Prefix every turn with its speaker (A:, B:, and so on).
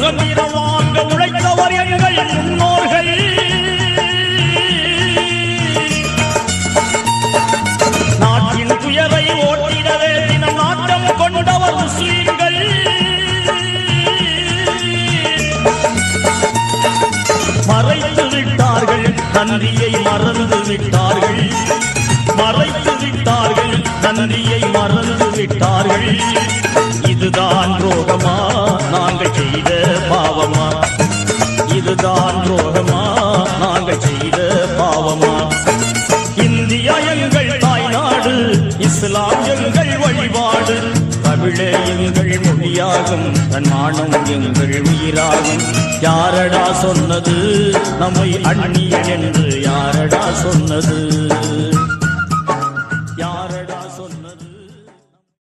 A: சுதந்திரம் வாங்க உழைத்தவர் எங்கள் முன்னோர்கள். நாட்டின் துயரை ஓட்டிடவே தினம் நாட்டம் கொண்டவர் முஸ்லிம்கள். மறைத்து விட்டார்கள், நன்றியை மறந்து விட்டார்கள். மறைத்து விட்டார்கள், நன்றியை மறந்து விட்டார்கள். இதுதான் துரோகமா நாங்கள் செய்த பாவமா? இதுதான் துரோகமா நாங்கள் செய்த பாவமா? இந்தியா எங்கள் தாய்நாடு, இஸ்லாம் எங்கள் வழிபாடு. தமிழே எங்கள் மொழியாகும், தன்மானம் எங்கள் உயிராகும். யாரடா சொன்னது நம்மை அந்நியன் என்று? யாரடா சொன்னது?